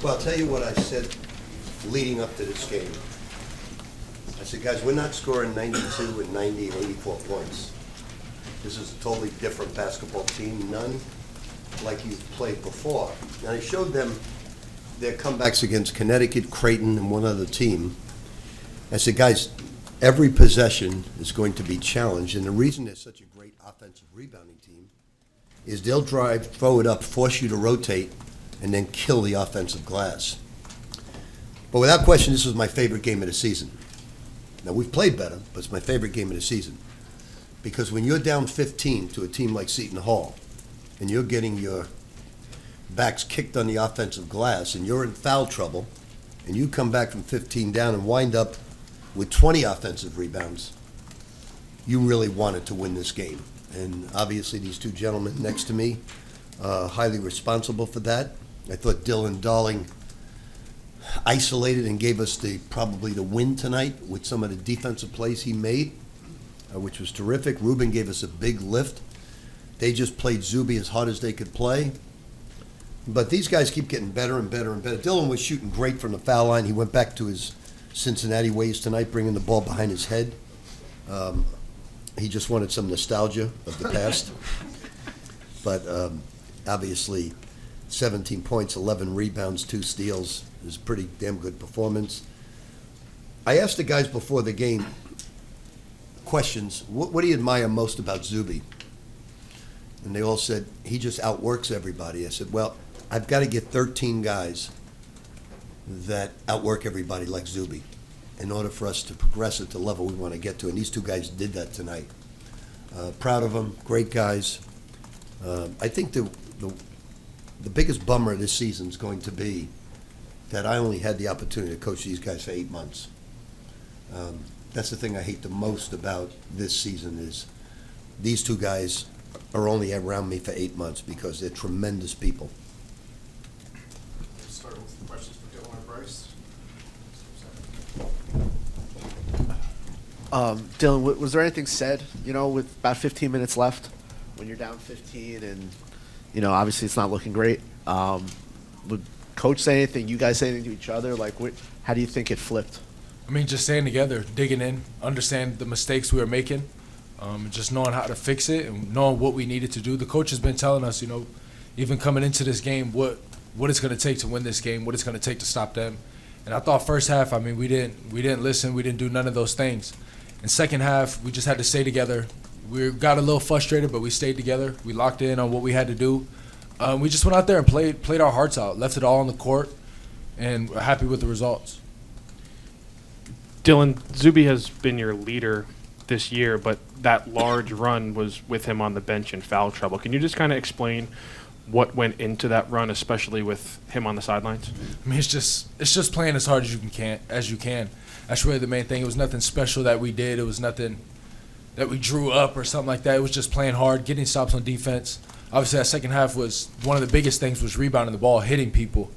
Well, I'll tell you what I said leading up to this game. I said, guys, we're not scoring 92 and 90 and 84 points. This is a totally different basketball team, none like you've played before. And I showed them their comebacks against Connecticut, Creighton, and one other team. I said, guys, every possession is going to be challenged, and the reason they're such a great offensive rebounding team is they'll drive, throw it up, force you to rotate, and then kill the offensive glass. But without question, this was my favorite game of the season. Now, we've played better, but it's my favorite game of the season. Because when you're down 15 to a team like Seton Hall, and you're getting your backs kicked on the offensive glass, and you're in foul trouble, and you come back from 15 down and wind up with 20 offensive rebounds, you really wanted to win this game. And obviously these two gentlemen next to me, highly responsible for that. I thought Dylan Darling isolated and gave us probably the win tonight with some of the defensive plays he made, which was terrific. Ruben gave us a big lift. They just played Zuby as hard as they could play. But these guys keep getting better and better and better. Dylan was shooting great from the foul line. He went back to his Cincinnati ways tonight, bringing the ball behind his head. He just wanted some nostalgia of the past. But obviously, 17 points, 11 rebounds, 2 steals is a pretty damn good performance. I asked the guys before the game questions, what do you admire most about Zuby? And they all said, he just outworks everybody. I said, well, I've got to get 13 guys that outwork everybody like Zuby in order for us to progress at the level we want to get to. And these two guys did that tonight. Proud of them, great guys. I think the biggest bummer this season is going to be that I only had the opportunity to coach these guys for 8 months. That's the thing I hate the most about this season is these two guys are only around me for 8 months because they're tremendous people. Start with the questions for Dylan and Bryce. Dylan, was there anything said, with about 15 minutes left when you're down 15 and, obviously it's not looking great? Would Coach say anything? You guys say anything to each other? How do you think it flipped? I mean, just staying together, digging in, understand the mistakes we were making, just knowing how to fix it and knowing what we needed to do. The coach has been telling us, even coming into this game, what it's going to take to win this game, what it's going to take to stop them. And I thought first half, we didn't listen, we didn't do none of those things. In second half, we just had to stay together. We got a little frustrated, but we stayed together. We locked in on what we had to do. We just went out there and played our hearts out, left it all on the court, and we're happy with the results. Dylan, Zuby has been your leader this year, but that large run was with him on the bench in foul trouble. Can you just kind of explain what went into that run, especially with him on the sidelines? It's just playing as hard as you can. That's really the main thing. It was nothing special that we did. It was nothing that we drew up or something like that. It was just playing hard, getting stops on defense. Obviously, that second half was one of the biggest things was rebounding the ball, hitting people.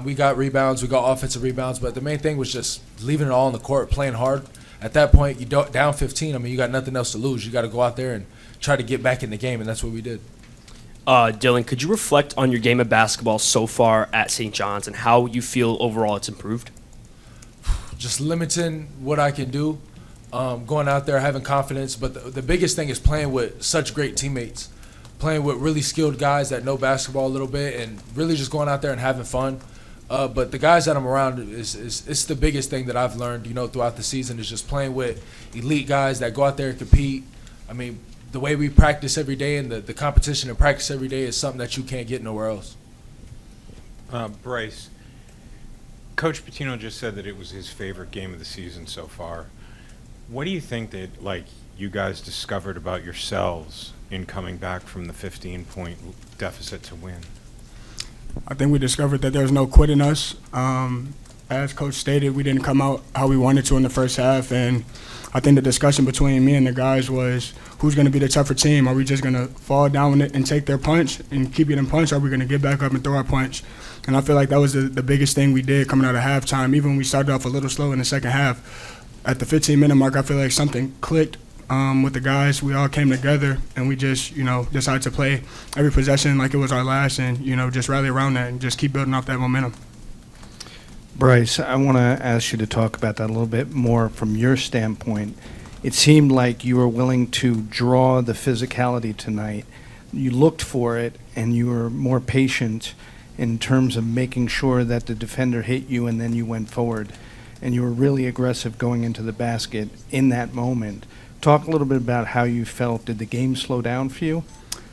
We got rebounds, we got offensive rebounds, but the main thing was just leaving it all on the court, playing hard. At that point, you down 15. You got nothing else to lose. You got to go out there and try to get back in the game, and that's what we did. Dylan, could you reflect on your game of basketball so far at St. John's and how you feel overall it's improved? Just limiting what I can do, going out there, having confidence. But the biggest thing is playing with such great teammates, playing with really skilled guys that know basketball a little bit, and really just going out there and having fun. But the guys that I'm around it's the biggest thing that I've learned, throughout the season is just playing with elite guys that go out there and compete. The way we practice every day and the competition and practice every day is something that you can't get nowhere else. Bryce, Coach Pitino just said that it was his favorite game of the season so far. What do you think that, you guys discovered about yourselves in coming back from the 15-point deficit to win? I think we discovered that there's no quit in us. As Coach stated, we didn't come out how we wanted to in the first half, and I think the discussion between me and the guys was who's going to be the tougher team. Are we just going to fall down and take their punch and keep getting punched, or are we going to get back up and throw our punch? And I feel like that was the biggest thing we did coming out of halftime. Even when we started off a little slow in the second half, at the 15-minute mark, I feel like something clicked with the guys. We all came together, and we just, decided to play every possession like it was our last and, just rally around that and just keep building off that momentum. Bryce, I want to ask you to talk about that a little bit more from your standpoint. It seemed like you were willing to draw the physicality tonight. You looked for it, and you were more patient in terms of making sure that the defender hit you, and then you went forward. And you were really aggressive going into the basket in that moment. Talk a little bit about how you felt. Did the game slow down for you?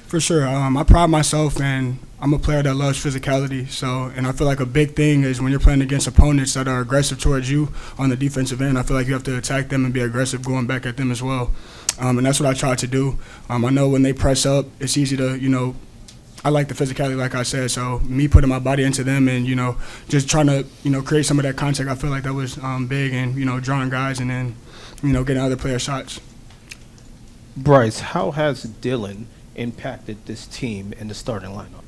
For sure. I pride myself, and I'm a player that loves physicality. So, and I feel like a big thing is when you're playing against opponents that are aggressive towards you on the defensive end, I feel like you have to attack them and be aggressive going back at them as well. And that's what I try to do. I know when they press up, it's easy to, I like the physicality, like I said. So me putting my body into them and, just trying to, create some of that contact, I feel like that was big, and, drawing guys and then, getting other player shots. Bryce, how has Dylan impacted this team in the starting lineup?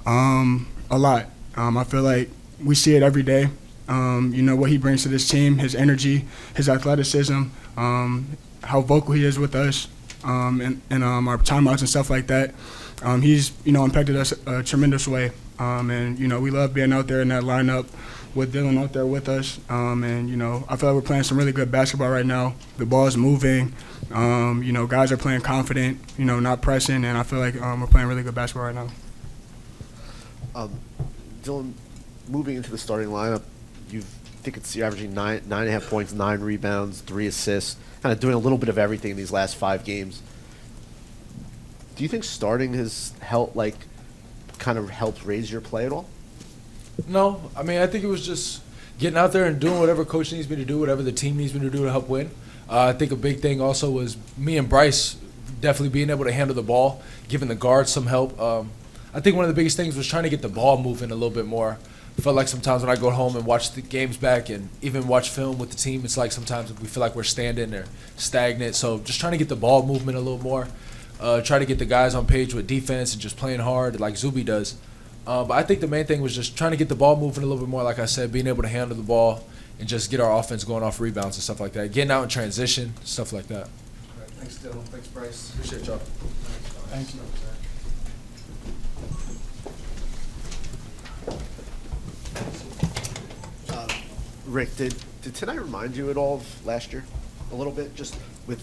A lot. I feel like we see it every day. What he brings to this team, his energy, his athleticism, how vocal he is with us, and our timeouts and stuff like that. He's, impacted us a tremendous way. And, we love being out there in that lineup with Dylan out there with us. And, I feel like we're playing some really good basketball right now. The ball's moving. Guys are playing confident, not pressing. And I feel like we're playing really good basketball right now. Dylan, moving into the starting lineup, you're averaging 9.5 points, 9 rebounds, 3 assists, kind of doing a little bit of everything in these last 5 games. Do you think starting has helped, kind of helped raise your play at all? No, I mean, I think it was just getting out there and doing whatever coach needs me to do, whatever the team needs me to do to help win. I think a big thing also was me and Bryce definitely being able to handle the ball, giving the guards some help. I think one of the biggest things was trying to get the ball moving a little bit more. I felt like sometimes when I go home and watch the games back and even watch film with the team, it's like sometimes we feel like we're standing or stagnant. So just trying to get the ball movement a little more, try to get the guys on page with defense and just playing hard like Zuby does. But I think the main thing was just trying to get the ball moving a little bit more, like I said, being able to handle the ball and just get our offense going off rebounds and stuff like that, getting out in transition, stuff like that. Thanks, Dylan. Thanks, Bryce. Appreciate y'all. Thank you. Rick, did tonight remind you at all of last year? A little bit, just with,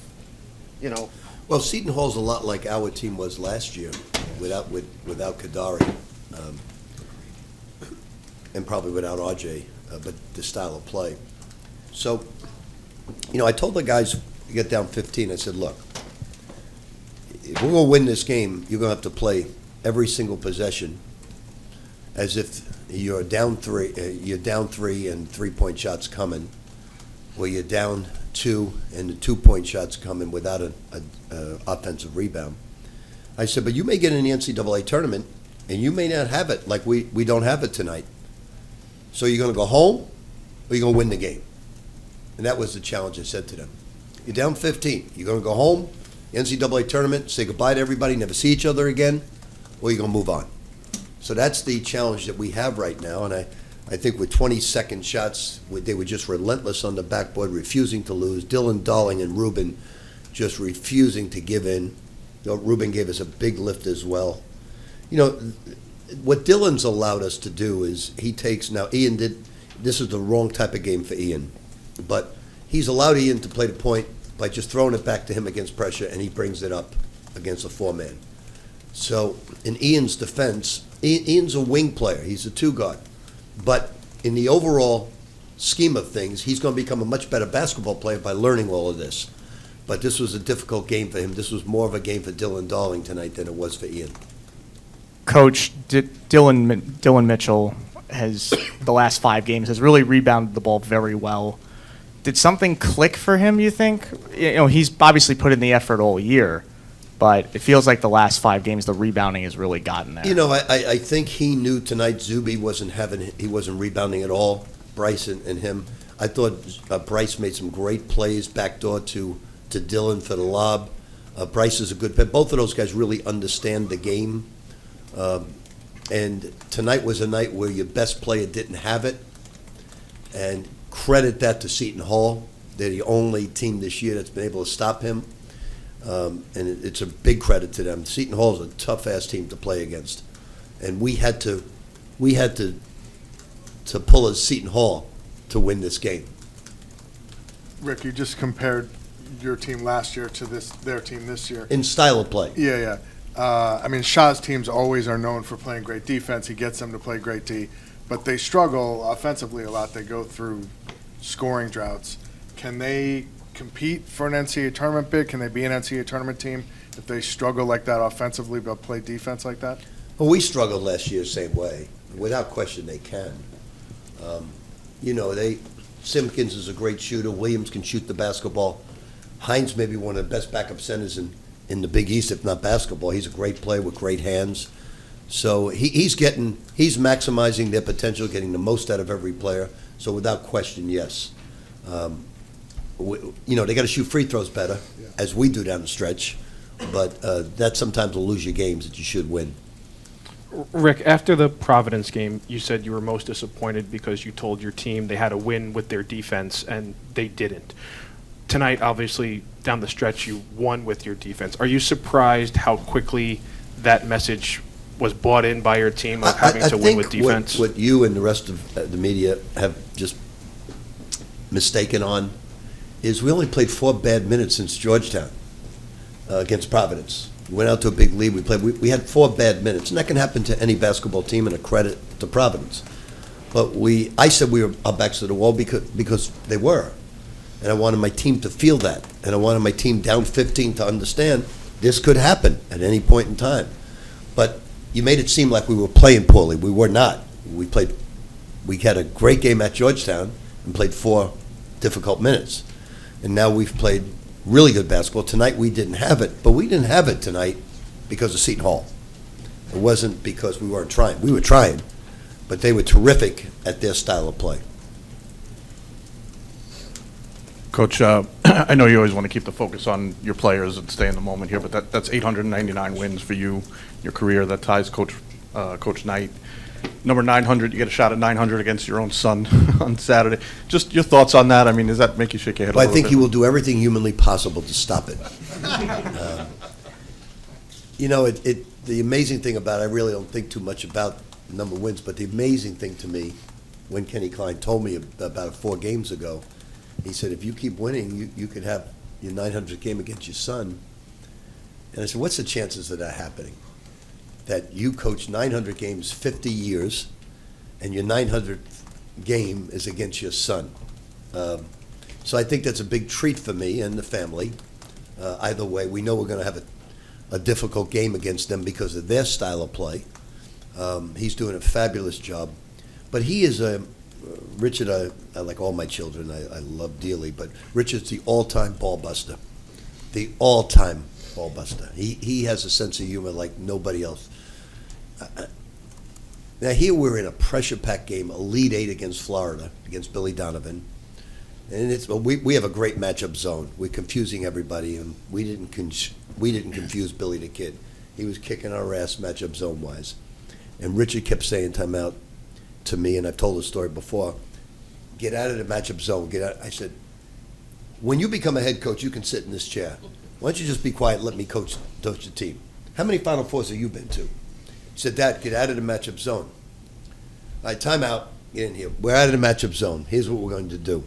Well, Seton Hall's a lot like our team was last year, without Kadari, and probably without RJ, but the style of play. So, I told the guys, to get down 15, I said, look, if we're going to win this game, you're going to have to play every single possession as if you're down 3 and 3-point shots coming, or you're down 2 and the 2-point shots coming without an offensive rebound. I said, but you may get in the NCAA tournament, and you may not have it like we don't have it tonight. So you're going to go home, or you're going to win the game. And that was the challenge I said to them. You're down 15. You're going to go home, NCAA tournament, say goodbye to everybody, never see each other again, or you're going to move on. So that's the challenge that we have right now, and I think with 20-second shots, they were just relentless on the backboard, refusing to lose. Dylan, Darling, and Ruben just refusing to give in. Ruben gave us a big lift as well. What Dylan's allowed us to do is he takes, now Ian did, this is the wrong type of game for Ian, but he's allowed Ian to play the point by just throwing it back to him against pressure, and he brings it up against a 4-man. So in Ian's defense, Ian's a wing player. He's a 2-guard. But in the overall scheme of things, he's going to become a much better basketball player by learning all of this. But this was a difficult game for him. This was more of a game for Dylan Darling tonight than it was for Ian. Coach, Dylan Mitchell has, the last 5 games, has really rebounded the ball very well. Did something click for him, you think? He's obviously put in the effort all year, but it feels like the last 5 games, the rebounding has really gotten there. I think he knew tonight Zuby wasn't rebounding at all, Bryce and him. I thought Bryce made some great plays backdoor to Dylan for the lob. Bryce is a good player. Both of those guys really understand the game. And tonight was a night where your best player didn't have it. And credit that to Seton Hall. They're the only team this year that's been able to stop him. And it's a big credit to them. Seton Hall is a tough-ass team to play against, and we had to to pull a Seton Hall to win this game. Rick, you just compared your team last year to their team this year. In style of play. Yeah. I mean, Shaw's teams always are known for playing great defense. He gets them to play great D, but they struggle offensively a lot. They go through scoring droughts. Can they compete for an NCAA tournament bid? Can they be an NCAA tournament team if they struggle like that offensively but play defense like that? Well, we struggled last year the same way. Without question, they can. Simpkins is a great shooter. Williams can shoot the basketball. Hines may be one of the best backup centers in the Big East, if not basketball. He's a great player with great hands. So he's maximizing their potential, getting the most out of every player. So without question, yes. They got to shoot free throws better, as we do down the stretch. But that sometimes will lose you games that you should win. Rick, after the Providence game, you said you were most disappointed because you told your team they had to win with their defense, and they didn't. Tonight, obviously, down the stretch, you won with your defense. Are you surprised how quickly that message was bought in by your team of having to win with defense? What you and the rest of the media have just mistaken on is we only played 4 bad minutes since Georgetown against Providence. We went out to a big lead. We had 4 bad minutes, and that can happen to any basketball team, and a credit to Providence. But I said we were our backs to the wall because they were. And I wanted my team to feel that. And I wanted my team down 15 to understand this could happen at any point in time. But you made it seem like we were playing poorly. We were not. We had a great game at Georgetown and played 4 difficult minutes. And now we've played really good basketball. Tonight we didn't have it, but we didn't have it tonight because of Seton Hall. It wasn't because we weren't trying. We were trying, but they were terrific at their style of play. Coach, I know you always want to keep the focus on your players and stay in the moment here, but that's 899 wins for you, your career. That ties Coach Knight. Number 900, you get a shot at 900 against your own son on Saturday. Just your thoughts on that? I mean, does that make you shake your head a Well, I little think bit? he will do everything humanly possible to stop it. The amazing thing about it, I really don't think too much about the number of wins, but the amazing thing to me, when Kenny Klein told me about 4 games ago, he said, if you keep winning, you could have your 900th game against your son. And I said, what's the chances of that happening? That you coach 900 games 50 years, and your 900th game is against your son. So I think that's a big treat for me and the family. Either way, we know we're going to have a difficult game against them because of their style of play. He's doing a fabulous job. But he is Richard, I like all my children, I love dearly, but Richard's the all-time ball buster. The all-time ball buster. He has a sense of humor like nobody else. Now here we're in a pressure-packed game, Elite 8 against Florida, against Billy Donovan. And we have a great matchup zone. We're confusing everybody, and we didn't confuse Billy the Kid. He was kicking our ass matchup zone-wise. And Richard kept saying timeout to me, and I've told the story before, get out of the matchup zone, get out. I said, when you become a head coach, you can sit in this chair. Why don't you just be quiet and let me coach the team? How many Final Fours have you been to? He said, Dad, get out of the matchup zone. All right, timeout, get in here. We're out of the matchup zone. Here's what we're going to do.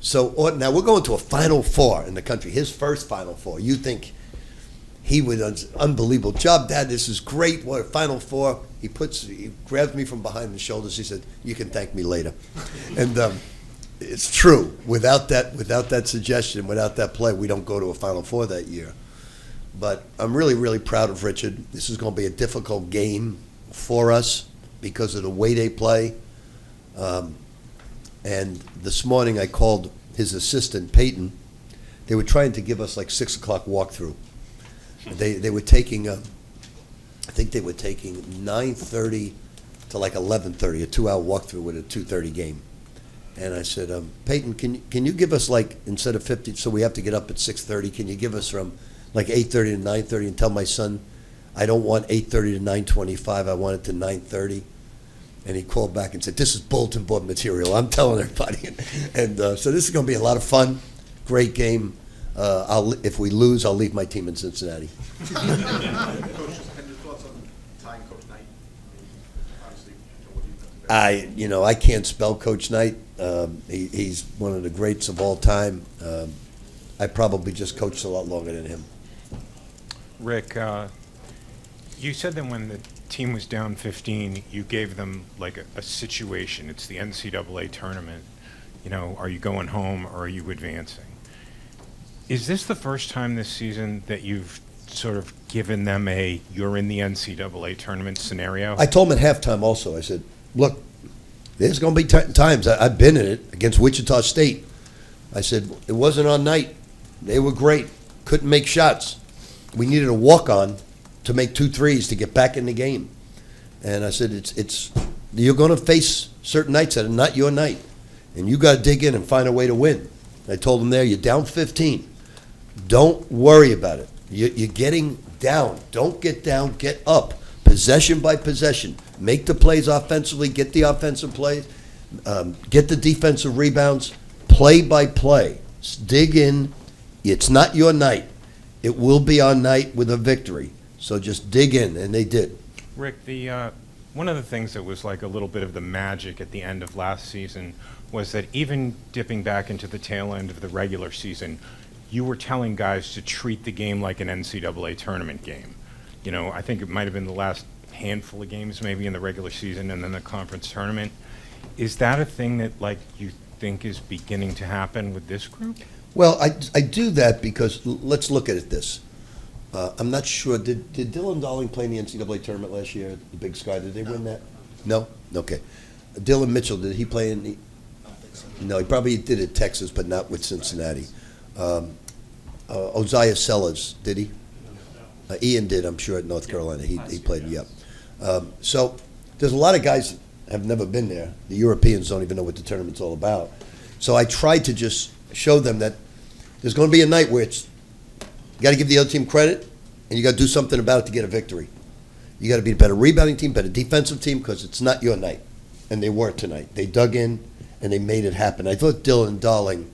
So now we're going to a Final Four in the country, his first Final Four. You think he would an unbelievable job, Dad, this is great, what a Final Four. He grabs me from behind the shoulders, he said, you can thank me later. And it's true, without that suggestion, without that play, we don't go to a Final Four that year. But I'm really, really proud of Richard. This is going to be a difficult game for us because of the way they play. And this morning I called his assistant, Peyton. They were trying to give us like 6 o'clock walkthrough. They were taking, I think they were taking 9:30 to like 11:30, a 2-hour walkthrough with a 2:30 game. And I said, Peyton, can you give us like, instead of 50, so we have to get up at 6:30, can you give us from like 8:30 to 9:30 and tell my son, I don't want 8:30 to 9:25, I want it to 9:30. And he called back and said, this is bulletin board material, I'm telling everybody. And so this is going to be a lot of fun, great game. If we lose, I'll leave my team in Cincinnati. Coach, and your thoughts on tying Coach Knight? Obviously, what do you I can't spell Coach Knight. He's one of the greats of all time. I probably just coached a lot longer than him. Rick, you said that when the team was down 15, you gave them like a situation. It's the NCAA tournament. Are you going home or are you advancing? Is this the first time this season that you've sort of given them a you're in the NCAA tournament scenario? I told him at halftime also, I said, look, there's going to be times, I've been in it against Wichita State. I said, it wasn't on night. They were great. Couldn't make shots. We needed a walk-on to make 2 threes to get back in the game. And I said, it's you're going to face certain nights that are not your night. And you got to dig in and find a way to win. I told him there, you're down 15. Don't worry about it. You're getting down. Don't get down, get up. Possession by possession. Make the plays offensively, get the offensive plays, get the defensive rebounds, play by play. Dig in. It's not your night. It will be our night with a victory. So just dig in, and they did. Rick, the one of the things that was like a little bit of the magic at the end of last season was that even dipping back into the tail end of the regular season, you were telling guys to treat the game like an NCAA tournament game. I think it might have been the last handful of games maybe in the regular season and then the conference tournament. Is that a thing that you think is beginning to happen with this group? Well, I do that because let's look at it this. I'm not sure. Did Dylan Darling play in the NCAA tournament last year at the Big Sky? Did they win that? No? Okay. Dylan Mitchell, did he play in the? No, he probably did at Texas, but not with Cincinnati. Oziah Sellers, did he? Ian did, I'm sure, at North Carolina. He played, yep. So there's a lot of guys that have never been there. The Europeans don't even know what the tournament's all about. So I tried to just show them that there's going to be a night where you got to give the other team credit, and you got to do something about it to get a victory. You got to be a better rebounding team, better defensive team, because it's not your night. And they weren't tonight. They dug in, and they made it happen. I thought Dylan Darling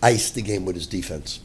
iced the game with his defense.